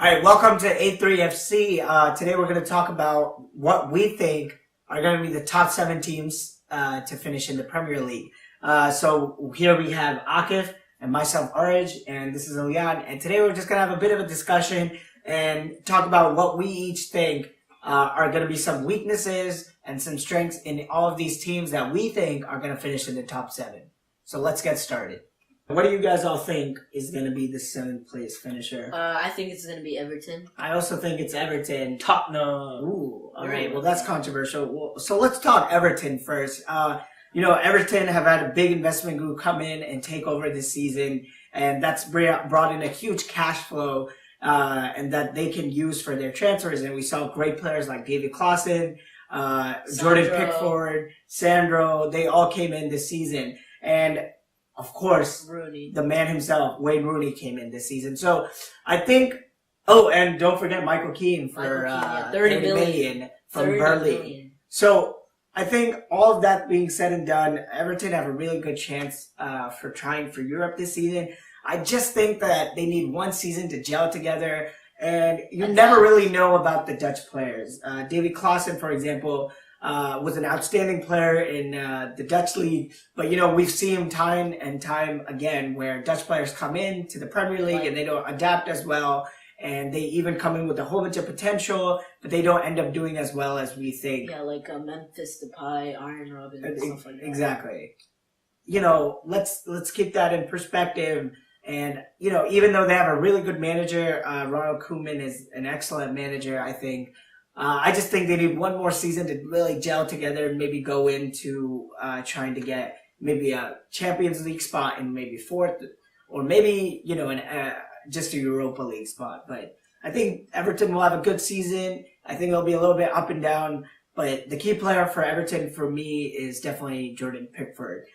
All right, welcome to A3FC. Today we're going to talk about what we think are going to be the top 7 teams to finish in the Premier League. So here we have Akif and myself, Arij, and this is Elian. And today we're just going to have a bit of a discussion and talk about what we each think are going to be some weaknesses and some strengths in all of these teams that we think are going to finish in the top 7. So let's get started. What do you guys all think is going to be the 7th place finisher? I think it's going to be Everton. I also think it's Everton. Tottenham. Ooh, all right. Well, that's controversial. So let's talk Everton first. Everton have had a big investment group come in and take over this season, and that's brought in a huge cash flow, and that they can use for their transfers. And we saw great players like David Klaassen, Jordan Pickford, Sandro. They all came in this season, and of course, Rooney. The man himself, Wayne Rooney, came in this season. So I think. Oh, and don't forget Michael Keane for 30 million from 30 Burnley. million. So I think all of that being said and done, Everton have a really good chance for trying for Europe this season. I just think that they need one season to gel together, and you never really know about the Dutch players. David Klaassen, for example, was an outstanding player in the Dutch league, but we've seen him time and time again where Dutch players come in to the Premier League and they don't adapt as well, and they even come in with a whole bunch of potential, but they don't end up doing as well as we think. Yeah, like Memphis Depay, Arjen Robben, and stuff like that. Exactly. Let's keep that in perspective. And even though they have a really good manager, Ronald Koeman is an excellent manager, I think. I just think they need one more season to really gel together and maybe go into trying to get maybe a Champions League spot and maybe 4th, or maybe just a Europa League spot. But I think Everton will have a good season. I think it'll be a little bit up and down, but the key player for Everton for me is definitely Jordan Pickford.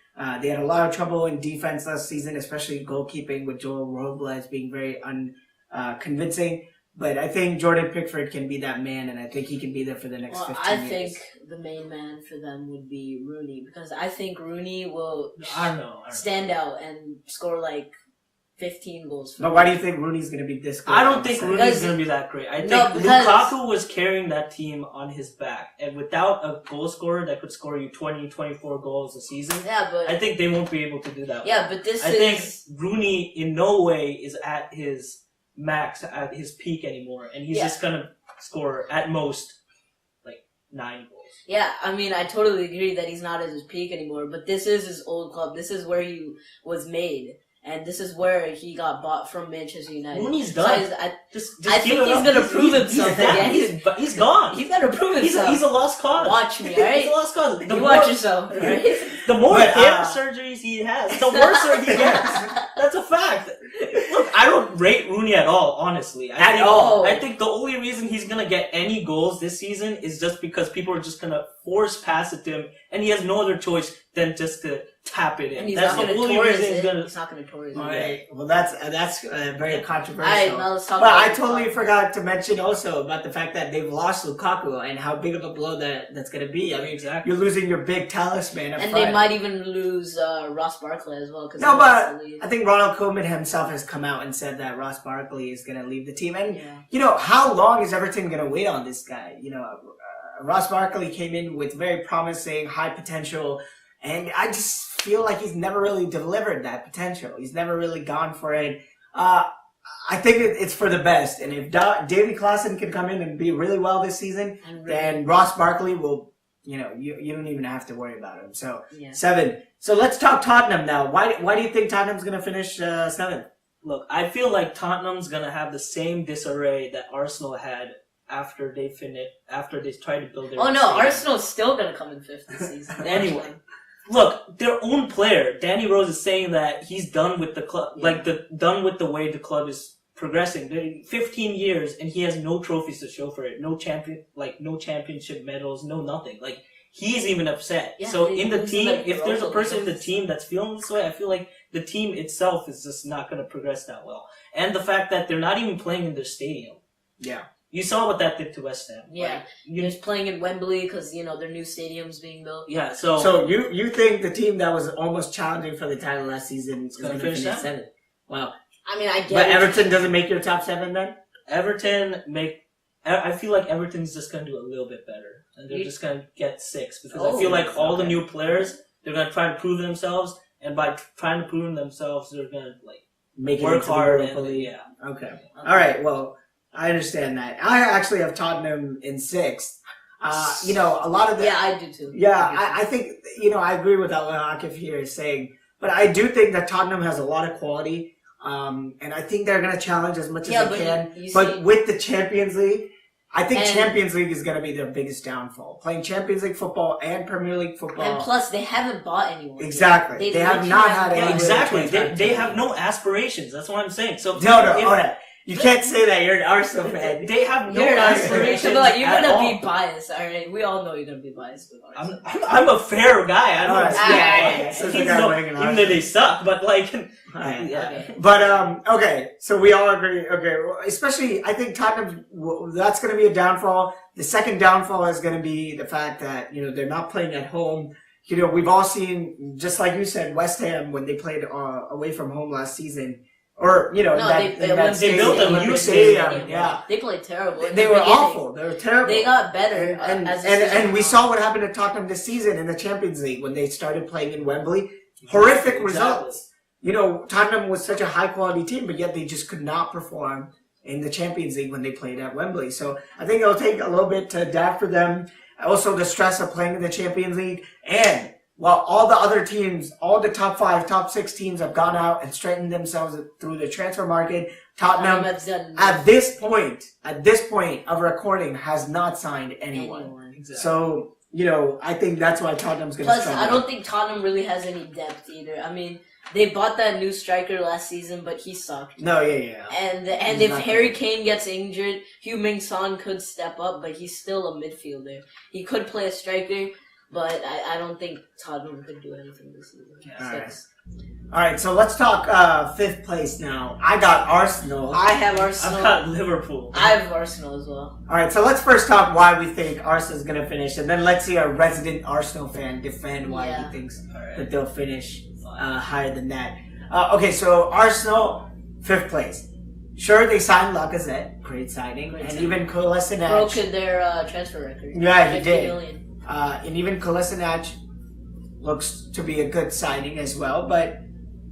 They had a lot of trouble in defense last season, especially goalkeeping, with Joel Robles being very unconvincing. But I think Jordan Pickford can be that man, and I think he can be there for the next 15 years. I think the main man for them would be Rooney, because I think Rooney will stand out and score like 15 goals. But why do you think Rooney's going to be this good? I don't think Rooney's going to be that great. I think Lukaku was carrying that team on his back. And without a goal scorer that could score you 20, 24 goals a season, I think they won't be able to do that. Yeah, but I think Rooney in no way is at his max, at his peak anymore. And he's just going to score at most like 9 goals. Yeah, I mean, I totally agree that he's not at his peak anymore. But this is his old club. This is where he was made. And this is where he got bought from Manchester United. Rooney's done. So I think he's going to prove himself again. He's gone. He's got to prove himself. He's a lost cause. Watch me, alright? He's a lost cause. You watch yourself, right? The more hip surgeries he has, the worse he gets. That's a fact. Look, I don't rate Rooney at all, honestly. I think the only reason he's going to get any goals this season is just because people are just going to force pass it to him, and he has no other choice than just to tap it in. And he's not going to tour it. He's not going to tour it. Right. Well, that's very controversial. All right, now let's talk but about I totally forgot to mention also about the fact that they've lost Lukaku and how big of a blow that's going to be. I mean, exactly. You're losing your big talisman up and front. They might even lose Ross Barkley as well. No, but I think Ronald Koeman himself has come out and said that Ross Barkley is going to leave the team. And, how long is Everton going to wait on this guy? Ross Barkley came in with very promising, high potential, and I just feel like he's never really delivered that potential. He's never really gone for it. I think it's for the best. And if David Klaassen can come in and be really well this season, then Ross Barkley will, you don't even have to worry about him. So, 7. So let's talk Tottenham now. Why do you think Tottenham's going to finish 7th? Look, I feel like Tottenham's going to have the same disarray that Arsenal had after they tried to build their Oh, no, Arsenal's still going to come in 5th this season. Anyway. Look, their own player, Danny Rose, is saying that he's done with the club, done with the way the club is progressing. 15 years, and he has no trophies to show for it. No championship medals, no nothing. Like, he's even upset. Yeah, so in the team, if there's a person in the team that's feeling this way, I feel like the team itself is just not going to progress that well. And the fact that they're not even playing in their stadium. Yeah. You saw what that did to West Ham. Yeah, they're just playing in Wembley because their new stadium's being built. Yeah, so you think the team that was almost challenging for the title last season is going to finish 7th? Wow. I mean, I get. But Everton doesn't make your top 7 then? Everton I feel like Everton's just gonna do a little bit better, and they're just gonna get 6 because I feel like all the new players they're gonna try to prove themselves, and by trying to prove themselves, they're gonna Make it work into the hard Europa and League. yeah. Okay. All right. Well, I understand that. I actually have Tottenham in 6th. A lot of the Yeah, I do too. Yeah, I think, I agree with what Akif here is saying, but I do think that Tottenham has a lot of quality, and I think they're going to challenge as much as they can. But with the Champions League, I think Champions League is going to be their biggest downfall. Playing Champions League football and Premier League football. And plus, they haven't bought anyone. Exactly. They have not had any. Exactly. They have no aspirations. That's what I'm saying. So No. You can't say that. You're an Arsenal fan. They have no You're an aspirations. Arsenal fan. You're at gonna all. be biased, alright? We all know you're gonna be biased with Arsenal. I'm a fair guy. I don't. Alright, so the guy wearing an even Arsenal. though they suck, but Alright. yeah. But okay, so we all agree. Okay, well, especially I think Tottenham. That's going to be a downfall. The second downfall is going to be the fact that they're not playing at home. We've all seen, just like you said, West Ham when they played away from home last season, or they built a new stadium. Yeah, they played terrible. They were awful. They were terrible. They got better, and we saw what happened to Tottenham this season in the Champions League when they started playing in Wembley. Horrific results. Tottenham was such a high quality team, but yet they just could not perform in the Champions League when they played at Wembley. So I think it'll take a little bit to adapt for them. Also, the stress of playing in the Champions League. And while all the other teams, all the top 5, top 6 teams have gone out and strengthened themselves through the transfer market, Tottenham, at this point of recording, has not signed anyone. Exactly. So, I think that's why Tottenham's going to struggle. Plus, I don't think Tottenham really has any depth either. I mean, they bought that new striker last season, but he sucked. No, yeah. And if Harry Kane gets injured, Heung-min Son could step up, but he's still a midfielder. He could play a striker, but I don't think Tottenham could do anything this season. All right, so let's talk 5th place now. I got Arsenal. I have Arsenal. I've got Liverpool. I have Arsenal as well. All right, so let's first talk why we think Arsenal's going to finish, and then let's see a resident Arsenal fan defend why he thinks that they'll finish higher than that. Okay, so Arsenal, 5th place. Sure, they signed Lacazette, great signing, and even Kolasinac broke their transfer record. Yeah, he 50 did. million. And even Kolasinac looks to be a good signing as well, but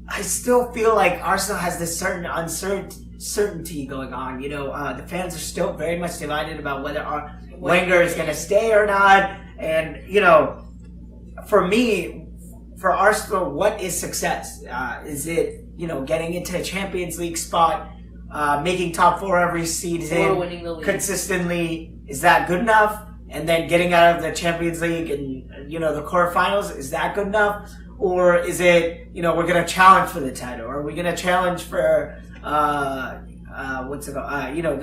I still feel like Arsenal has this certain uncertainty going on. The fans are still very much divided about whether Wenger is going to stay or not, and for me. For Arsenal, what is success? Is it, getting into a Champions League spot, making top 4 every season, or winning the league consistently? Is that good enough? And then getting out of the Champions League and, the quarterfinals, is that good enough? Or is it, we're going to challenge for the title? Or are we going to challenge for, the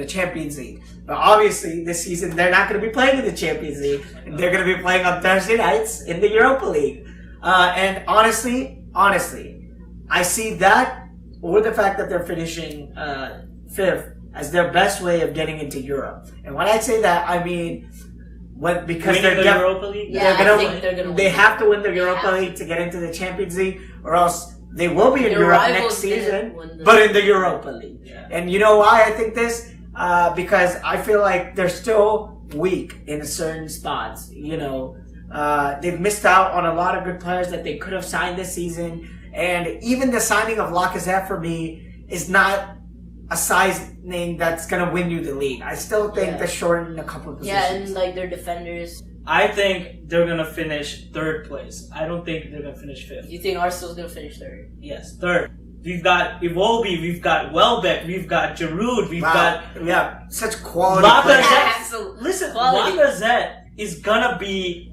Champions League? But obviously, this season, they're not going to be playing in the Champions League. They're going to be playing on Thursday nights in the Europa League. And honestly, I see that or the fact that they're finishing 5th as their best way of getting into Europe. And when I say that, I mean because winning the Europa League. Yeah, I think they're gonna. They have to win the Europa League to get into the Champions League, or else they will be in Europe next season, but in the Europa League. Yeah. And you know why I think this? Because I feel like they're still weak in certain spots. They've missed out on a lot of good players that they could have signed this season. And even the signing of Lacazette for me is not a signing that's going to win you the league. I still think they're short in a couple of positions. Yeah, and their defenders. I think they're going to finish 3rd place. I don't think they're going to finish 5th. You think Arsenal's going to finish 3rd? Yes, 3rd. We've got Iwobi, we've got Welbeck, we've got Giroud, we've got... Yeah, such quality Lacazette. players. Listen, Quality. Lacazette is going to be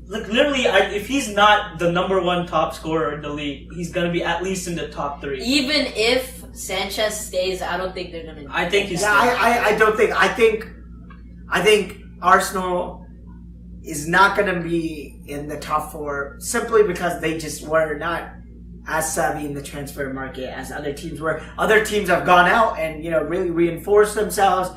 literally, if he's not the number 1 top scorer in the league, he's gonna be at least in the top 3. Even if Sanchez stays, I don't think they're gonna. I think he's. Yeah, I don't think. I think Arsenal is not gonna be in the top 4 simply because they just were not as savvy in the transfer market as other teams were. Other teams have gone out and really reinforced themselves.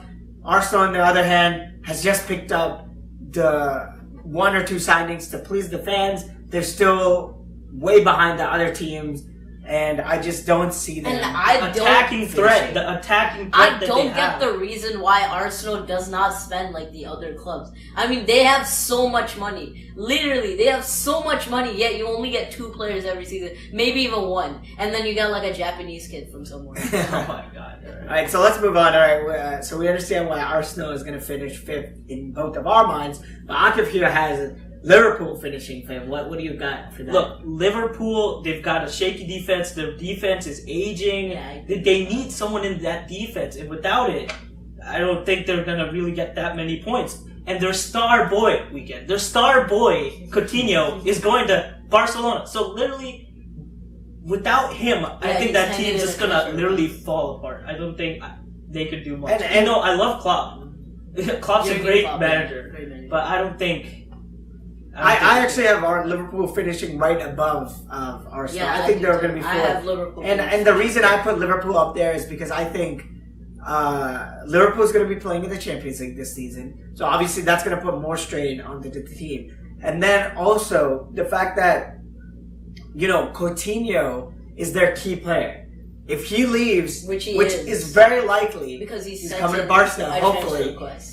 Arsenal, on the other hand, has just picked up the 1 or 2 signings to please the fans. They're still way behind the other teams. and I just don't see them. And I attacking threat. The attacking threat I that don't they get have. the reason why Arsenal does not spend like the other clubs. I mean, they have so much money. Literally, they have so much money, yet you only get 2 players every season. Maybe even 1. And then you get like a Japanese kid from somewhere. Oh my god. Alright, so let's move on. Alright, so we understand why Arsenal is going to finish 5th in both of our minds, but Akif here has Liverpool finishing 5th. What do you got for that? Look, Liverpool, they've got a shaky defense. Their defense is aging. Yeah. They need someone in that defense, and without it, I don't think they're gonna really get that many points. And their star boy, Coutinho, is going to Barcelona. So literally, without him, I think he's that hanging team's in just the gonna cushion. literally fall apart. I don't think they could do much. And- you know, I love Klopp. Klopp's a Jurgen great Klopp, manager, great manager. but I don't think. I actually have our Liverpool finishing right above Arsenal. I think they're going to be 4th. I have Liverpool. And the reason I put Liverpool up there is because I think Liverpool is going to be playing in the Champions League this season. So obviously that's going to put more strain onto the team. And then also the fact that, you know, Coutinho is their key player. If he leaves, Which is very likely, because he's coming to sent Barca, in a hopefully. transfer request.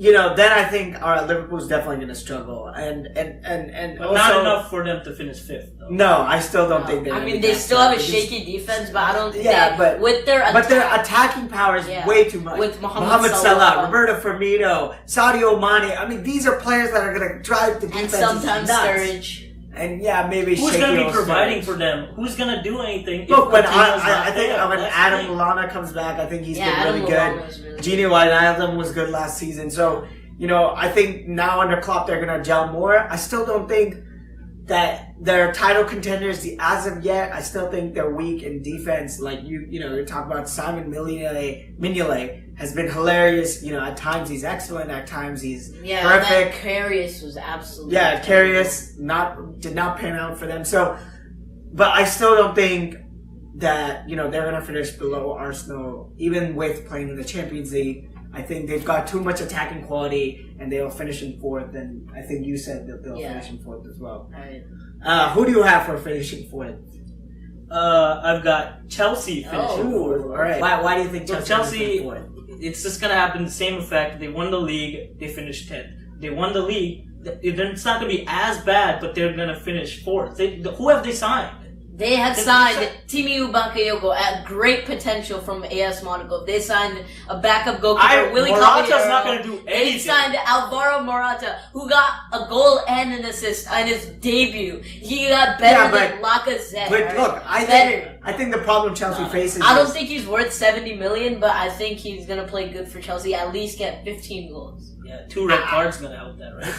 You know, then I think Liverpool's definitely going to struggle. And But also, not enough for them to finish 5th, though. No, I still don't think they're I gonna mean, be they that still have a good. shaky defense, but I don't think Yeah, but- with their But their attacking power is Yeah. way too much. With Mohamed Salah, Roberto Firmino, Sadio Mane. I mean, these are players that are going to drive the and defense sometimes nuts. Sturridge. And yeah, maybe Who's shaky going to be old providing Sturridge. for them? Who's going to do anything? if Look, when Coutinho's I not think there? when That's the Adam thing. Lallana comes back, I think he's Yeah, been really Adam good. Lallana is really Gini Wijnaldum was good last season. So, you know, I think now under Klopp they're going to gel more. I still don't think that they're title contenders as of yet. I still think they're weak in defense. Like you know, you're talking about Simon Mignolet has been hilarious. You know, at times he's excellent, at times he's That perfect. Karius was absolutely Yeah, Karius did not pan out for them. So, but I still don't think that, you know, they're gonna finish below Arsenal, even with playing in the Champions League. I think they've got too much attacking quality, and they'll finish in 4th. And I think you said that they'll finish in 4th as well. Right. Who do you have for finishing 4th? I've got Chelsea finishing Oh. 4th. All right. Why do you think Look, Chelsea Chelsea, is 4th? it's just going to happen the same effect. They won the league, they finished 10th. They won the league, it's not going to be as bad, but they're going to finish 4th. Who have they signed? They had They- signed Timiu Bakayoko at great potential from AS Monaco. They signed a backup goalkeeper, Willie Morata's Caballero. not going to do They anything. signed Alvaro Morata, who got a goal and an assist on his debut. He got better Yeah, than Lacazette. But right? look, I think the problem Chelsea faces I don't is, think he's worth 70 million, but I think he's gonna play good for Chelsea. At least get 15 goals. Yeah, 2 red cards going to help that, right?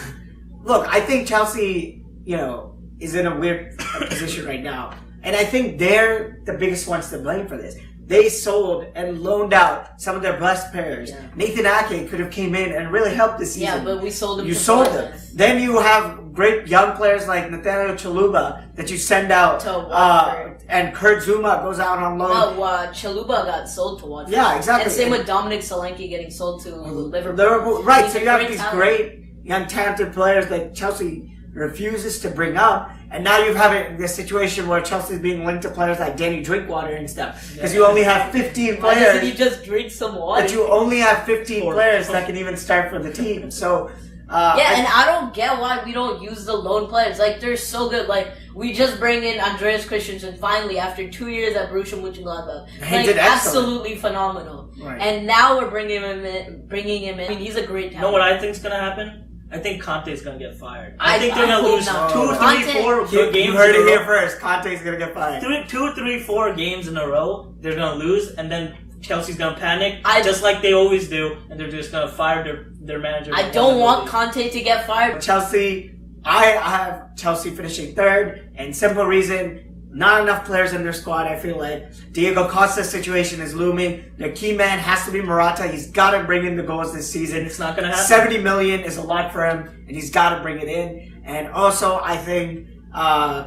look, I think Chelsea, you know, is in a weird position right now. And I think they're the biggest ones to blame for this. They sold and loaned out some of their best players. Yeah. Nathan Ake could have came in and really helped this season. Yeah, but we sold him. You to sold Bournemouth. them. Then you have great young players like Nathaniel Chaluba that you send out. To Watford. And Kurt Zuma goes out on loan. Well, Chaluba got sold to Watford. Yeah, exactly. And same with Dominic Solanke getting sold to Liverpool. Right, He's so a you have great these talent. great young talented players that Chelsea refuses to bring up, and now you have this situation where Chelsea's being linked to players like Danny Drinkwater and stuff, because you only have 15 Why doesn't he players, just drink some water? that you only have 15 Or- players that can even start for the team, so... Yeah, and I don't get why we don't use the loan players. Like, they're so good. Like, we just bring in Andreas Christensen finally after 2 years at Borussia Mönchengladbach. He Like, did excellent. absolutely phenomenal. Right. And now we're bringing him in. I mean, he's a great talent. You know what I think's going to happen? I think Conte's going to get fired. I I think they're going to hope lose not. 2, 3, Conte- 4 You games heard in it a here row. first. Conte's gonna get fired. 2, 3, 4 games in a row, they're going to lose, and then Chelsea's going to panic, I- just like they always do, and they're just going to fire their manager. I don't want Conte to get fired. Chelsea, I have Chelsea finishing 3rd, and simple reason, not enough players in their squad. I feel like Diego Costa's situation is looming. Their key man has to be Morata. He's got to bring in the goals this season. It's not going to happen. 70 million is a lot for him, and he's got to bring it in. And also, I think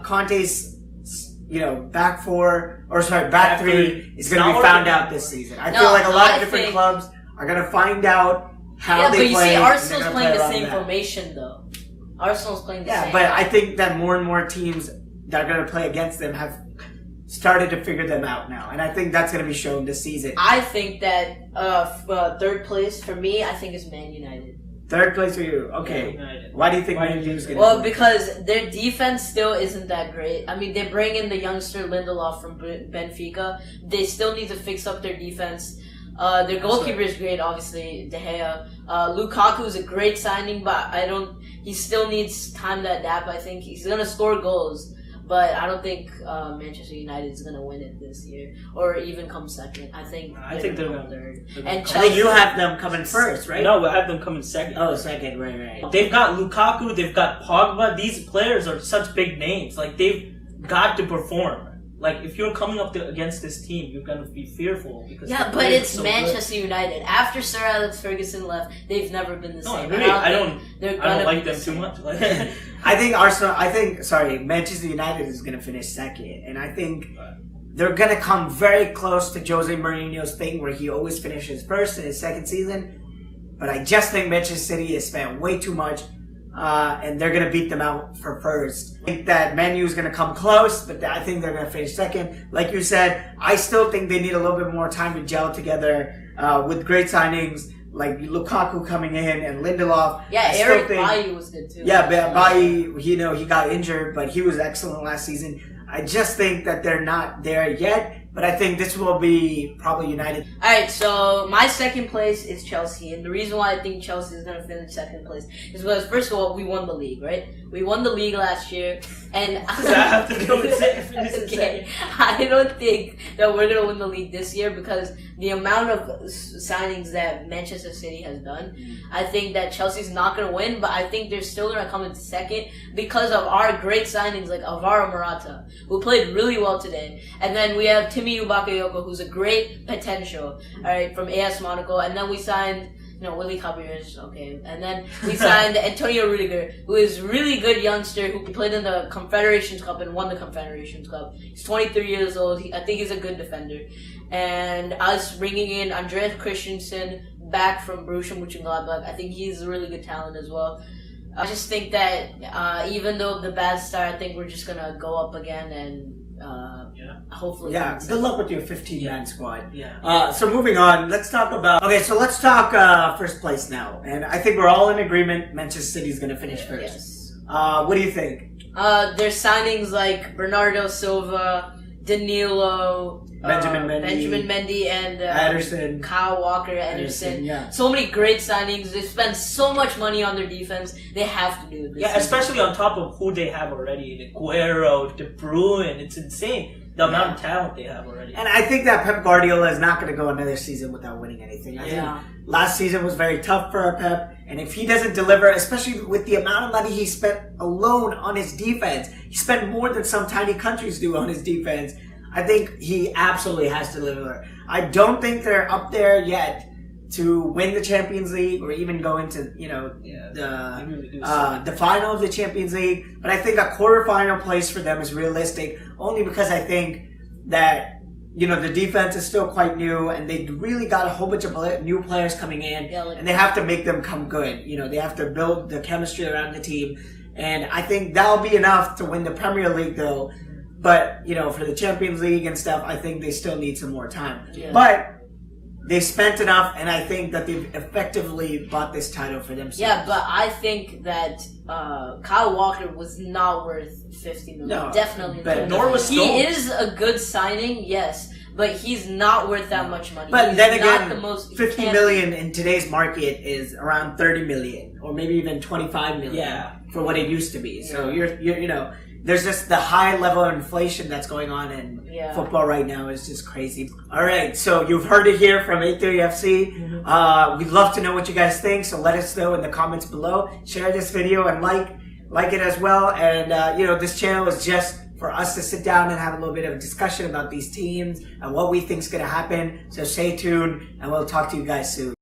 Conte's, back Back three three. is going to Not be found working. out this season. I No, feel like a lot I of different think- clubs are going to find out how Yeah, they but you play. see, and Arsenal's they're gonna playing play the around same that. formation, though. Arsenal's playing the Yeah, same. but I think that more and more teams that are going to play against them have started to figure them out now, and I think that's going to be shown this season. I think that third place for me, I think is Man United. Third place for you, okay. United. Why do you think Man United is going to? Well, because their defense still isn't that great. I mean, they bring in the youngster Lindelof from Benfica. They still need to fix up their defense. Their goalkeeper is great, obviously, De Gea. Lukaku is a great signing, but he still needs time to adapt. I think he's gonna score goals, but I don't think Manchester United is gonna win it this year or even come second. I think they're come gonna third. they're And gonna I think you have them coming first, right? No, we have them coming second. Oh, second, right. They've got Lukaku, they've got Pogba. These players are such big names. Like, they've got to perform. Like, if you're coming up against this team, you're gonna be fearful because yeah, but it's Manchester United. After Sir Alex Ferguson left, they've never been the same. I don't They're I don't gonna like be them the too same. much. Like, I think Manchester United is going to finish second, and I think they're going to come very close to Jose Mourinho's thing where he always finishes first in his second season. But I just think Manchester City has spent way too much, and they're going to beat them out for first. I think that Man U is going to come close, but I think they're going to finish second. Like you said, I still think they need a little bit more time to gel together with great signings like Lukaku coming in and Lindelof. Yeah, I still Eric think- Bailly was good too. Yeah, but Bailly, he got injured, but he was excellent last season. I just think that they're not there yet, but I think this will be probably United. Alright, so my second place is Chelsea, and the reason why I think Chelsea is going to finish second place is because, first of all, we won the league, right? We won the league last year, and does that have to do with it? okay, I don't think that we're going to win the league this year because the amount of signings that Manchester City has done, I think that Chelsea's not going to win, but I think they're still going to come in second because of our great signings like Alvaro Morata, who played really well today. And then we have Timi Bakayoko, who's a great potential, alright, from AS Monaco. And then we signed, Willy Caballero, okay. And then we signed Antonio Rudiger, who is a really good youngster who played in the Confederations Cup and won the Confederations Cup. He's 23 years old. I think he's a good defender. And us bringing in Andreas Christensen back from Borussia Mönchengladbach, I think he's a really good talent as well. I just think that even though the bad start, I think we're just gonna go up again and hopefully. Yeah, good luck with your 15-man squad. Yeah. So moving on, let's talk first place now. And I think we're all in agreement Manchester City is going to finish first. Yes. What do you think? There's signings like Bernardo Silva, Danilo, Benjamin Mendy, and Ederson. Kyle Walker-Ederson. Yeah. So many great signings. They spend so much money on their defense. They have to do it. Yeah, especially on top of who they have already. The Aguero, De Bruyne. It's insane. The amount of talent they have already. And I think that Pep Guardiola is not going to go another season without winning anything. I think last season was very tough for Pep, and if he doesn't deliver, especially with the amount of money he spent alone on his defense, he spent more than some tiny countries do on his defense. I think he absolutely has to deliver. I don't think they're up there yet to win the Champions League or even go into, the final of the Champions League. But I think a quarterfinal place for them is realistic only because I think that, the defense is still quite new and they really got a whole bunch of new players coming in and they have to make them come good. They have to build the chemistry around the team. And I think that'll be enough to win the Premier League though. But, for the Champions League and stuff, I think they still need some more time. Yeah. But they spent enough, and I think that they've effectively bought this title for themselves. Yeah, but I think that Kyle Walker was not worth $50 million. No, Definitely but not. nor was He Stones. is a good signing, yes, but he's not worth that much money. But He's then not again, the most, $50 million in today's market is around $30 million, or maybe even $25 million for what it used to be. So you're there's just the high level of inflation that's going on in football right now is just crazy. All right, so you've heard it here from 830FC. We'd love to know what you guys think, so let us know in the comments below. Share this video and like it as well. And this channel is just for us to sit down and have a little bit of a discussion about these teams and what we think is going to happen. So stay tuned, and we'll talk to you guys soon.